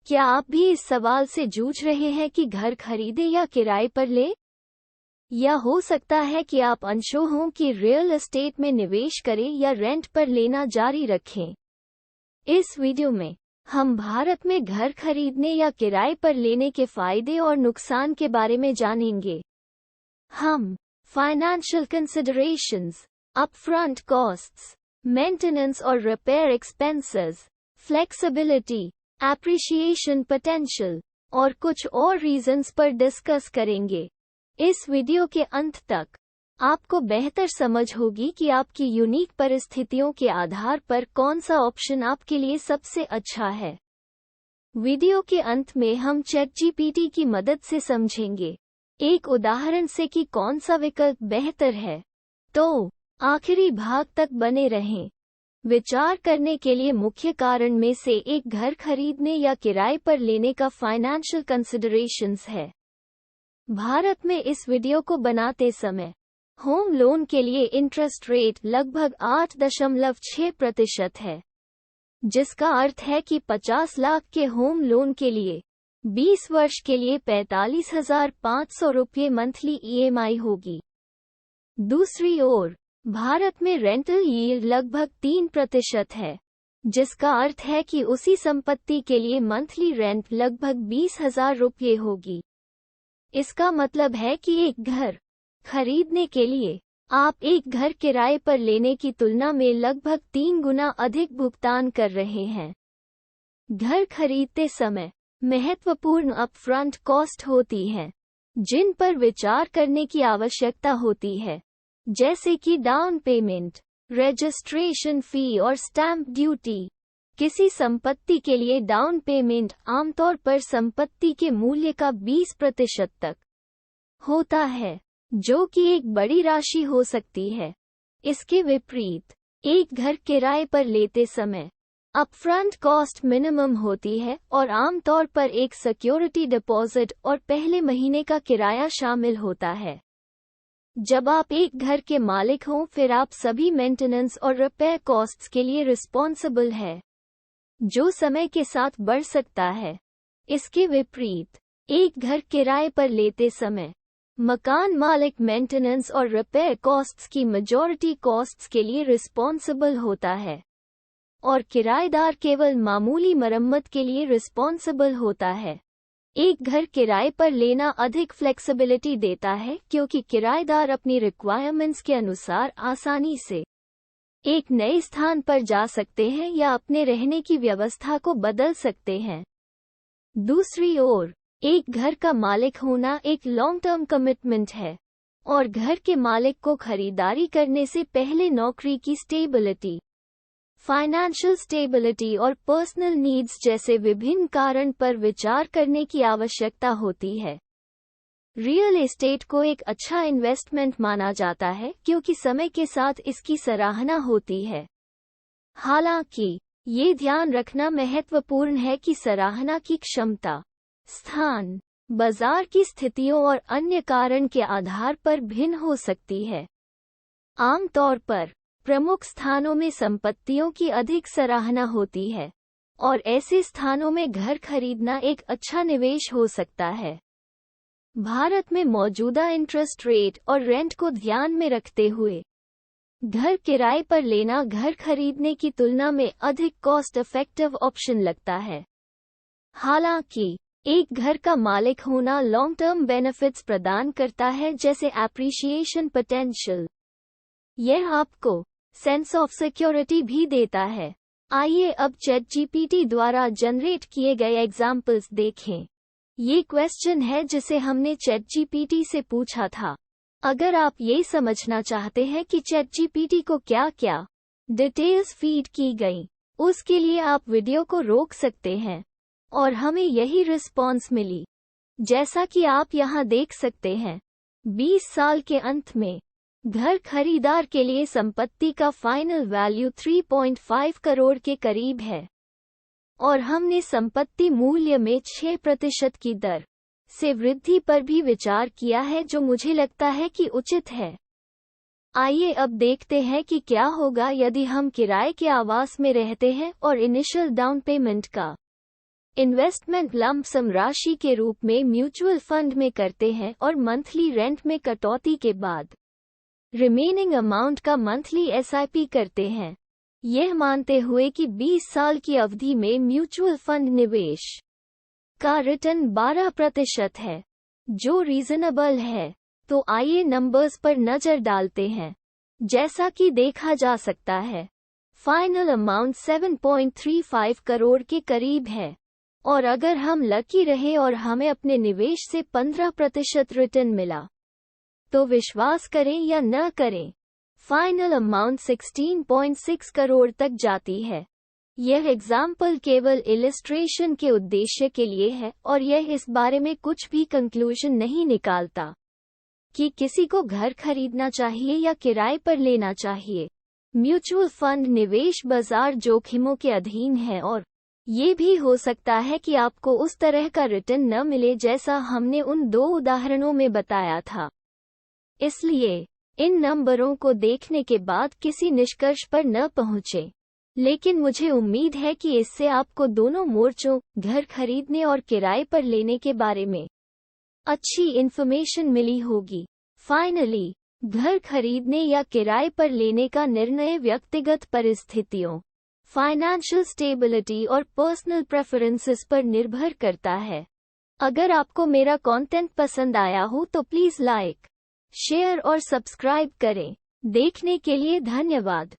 क्या आप भी इस सवाल से जूझ रहे हैं कि घर खरीदे या किराए पर ले? या हो सकता है कि आप अनश्योर हों कि रियल एस्टेट में निवेश करें या रेंट पर लेना जारी रखें। इस वीडियो में हम भारत में घर खरीदने या किराए पर लेने के फायदे और नुकसान के बारे में जानेंगे। हम financial considerations, upfront costs, maintenance और repair expenses, flexibility, appreciation potential और कुछ और रीजंस पर डिस्कस करेंगे। इस वीडियो के अंत तक आपको बेहतर समझ होगी कि आपकी यूनिक परिस्थितियों के आधार पर कौन सा ऑप्शन आपके लिए सबसे अच्छा है। वीडियो के अंत में हम चैटजीपीटी की मदद से समझेंगे एक उदाहरण से कि कौन सा विकल्प बेहतर है। तो आखिरी भाग तक बने रहें। विचार करने के लिए मुख्य कारण में से एक घर खरीदने या किराए पर लेने का फाइनेंशियल कंसिडरेशंस है। भारत में इस वीडियो को बनाते समय होम लोन के लिए इंटरेस्ट रेट लगभग 8.6% है, जिसका अर्थ है कि 50 लाख के होम लोन के लिए 20 वर्ष के लिए 45,500 रुपये मंथली EMI होगी। दूसरी ओर भारत में रेंटल यील्ड लगभग 3% है, जिसका अर्थ है कि उसी संपत्ति के लिए मंथली रेंट लगभग 20,000 रुपये होगी। इसका मतलब है कि एक घर खरीदने के लिए आप एक घर किराए पर लेने की तुलना में लगभग 3 गुना अधिक भुगतान कर रहे हैं। घर खरीदते समय महत्वपूर्ण अपफ्रंट कॉस्ट होती हैं, जिन पर विचार करने की आवश्यकता होती है, जैसे कि डाउन पेमेंट, रजिस्ट्रेशन फी और स्टैंप ड्यूटी। किसी संपत्ति के लिए डाउन पेमेंट आमतौर पर संपत्ति के मूल्य का 20% तक होता है, जो कि एक बड़ी राशि हो सकती है। इसके विपरीत एक घर किराए पर लेते समय अपफ्रंट कॉस्ट मिनिमम होती है और आमतौर पर एक सिक्योरिटी डिपॉजिट और पहले महीने का किराया शामिल होता है। जब आप एक घर के मालिक हों, फिर आप सभी मेंटेनेंस और रिपेयर कॉस्ट्स के लिए रिस्पॉन्सिबल है, जो समय के साथ बढ़ सकता है। इसके विपरीत एक घर किराए पर लेते समय मकान मालिक मेंटेनेंस और रिपेयर कॉस्ट्स की मेजॉरिटी कॉस्ट्स के लिए रिस्पॉन्सिबल होता है और किराएदार केवल मामूली मरम्मत के लिए रिस्पॉन्सिबल होता है। एक घर किराए पर लेना अधिक फ्लेक्सिबिलिटी देता है, क्योंकि किराएदार अपनी रिक्वायरमेंट्स के अनुसार आसानी से एक नए स्थान पर जा सकते हैं या अपने रहने की व्यवस्था को बदल सकते हैं। दूसरी ओर एक घर का मालिक होना एक लॉन्ग टर्म कमिटमेंट है और घर के मालिक को खरीदारी करने से पहले नौकरी की स्टेबिलिटी, फाइनेंशियल स्टेबिलिटी और पर्सनल नीड्स जैसे विभिन्न कारण पर विचार करने की आवश्यकता होती है। रियल एस्टेट को एक अच्छा इन्वेस्टमेंट माना जाता है, क्योंकि समय के साथ इसकी सराहना होती है। हालांकि ये ध्यान रखना महत्वपूर्ण है कि सराहना की क्षमता स्थान, बाजार की स्थितियों और अन्य कारण के आधार पर भिन्न हो सकती है। आमतौर पर प्रमुख स्थानों में संपत्तियों की अधिक सराहना होती है और ऐसे स्थानों में घर खरीदना एक अच्छा निवेश हो सकता है। भारत में मौजूदा इंटरेस्ट रेट और रेंट को ध्यान में रखते हुए घर किराए पर लेना घर खरीदने की तुलना में अधिक कॉस्ट इफेक्टिव ऑप्शन लगता है। हालांकि एक घर का मालिक होना लॉन्ग टर्म बेनिफिट्स प्रदान करता है, जैसे एप्रिशिएशन पोटेंशियल। यह आपको सेंस ऑफ सिक्योरिटी भी देता है। आइए अब चैटजीपीटी द्वारा जनरेट किए गए एग्जाम्पल्स देखें। ये क्वेश्चन है जिसे हमने चैटजीपीटी से पूछा था। अगर आप ये समझना चाहते हैं कि चैटजीपीटी को क्या क्या डिटेल्स फीड की गई, उसके लिए आप वीडियो को रोक सकते हैं और हमें यही रिस्पॉन्स मिली। जैसा कि आप यहाँ देख सकते हैं, 20 साल के अंत में घर खरीदार के लिए संपत्ति का फाइनल वैल्यू 3.5 करोड़ के करीब है और हमने संपत्ति मूल्य में 6% की दर से वृद्धि पर भी विचार किया है, जो मुझे लगता है कि उचित है। आइए अब देखते हैं कि क्या होगा यदि हम किराए के आवास में रहते हैं और इनिशियल डाउन पेमेंट का इन्वेस्टमेंट लंप सम राशि के रूप में म्यूचुअल फंड में करते हैं और मंथली रेंट में कटौती के बाद रिमेनिंग अमाउंट का मंथली एसआईपी करते हैं, यह मानते हुए कि 20 साल की अवधि में म्यूचुअल फंड निवेश का रिटर्न 12% है, जो रीजनेबल है। तो आइए नंबर्स पर नजर डालते हैं। जैसा कि देखा जा सकता है, फाइनल अमाउंट 7.35 करोड़ के करीब है, और अगर हम लकी रहे और हमें अपने निवेश से 15% रिटर्न मिला, तो विश्वास करें या न करें, फाइनल अमाउंट 16.6 करोड़ तक जाती है। यह एग्जाम्पल केवल इलिस्ट्रेशन के उद्देश्य के लिए है और यह इस बारे में कुछ भी कंक्लूजन नहीं निकालता कि किसी को घर खरीदना चाहिए या किराए पर लेना चाहिए। म्यूचुअल फंड निवेश बाजार जोखिमों के अधीन है और ये भी हो सकता है कि आपको उस तरह का रिटर्न न मिले जैसा हमने उन 2 उदाहरणों में बताया था। इसलिए इन नंबरों को देखने के बाद किसी निष्कर्ष पर न पहुंचे, लेकिन मुझे उम्मीद है कि इससे आपको दोनों मोर्चों, घर खरीदने और किराए पर लेने के बारे में अच्छी इन्फॉर्मेशन मिली होगी। फाइनली, घर खरीदने या किराए पर लेने का निर्णय व्यक्तिगत परिस्थितियों, फाइनेंशियल स्टेबिलिटी और पर्सनल प्रेफरेंसेस पर निर्भर करता है। अगर आपको मेरा कंटेंट पसंद आया हो तो प्लीज़ लाइक, शेयर और सब्सक्राइब करें। देखने के लिए धन्यवाद।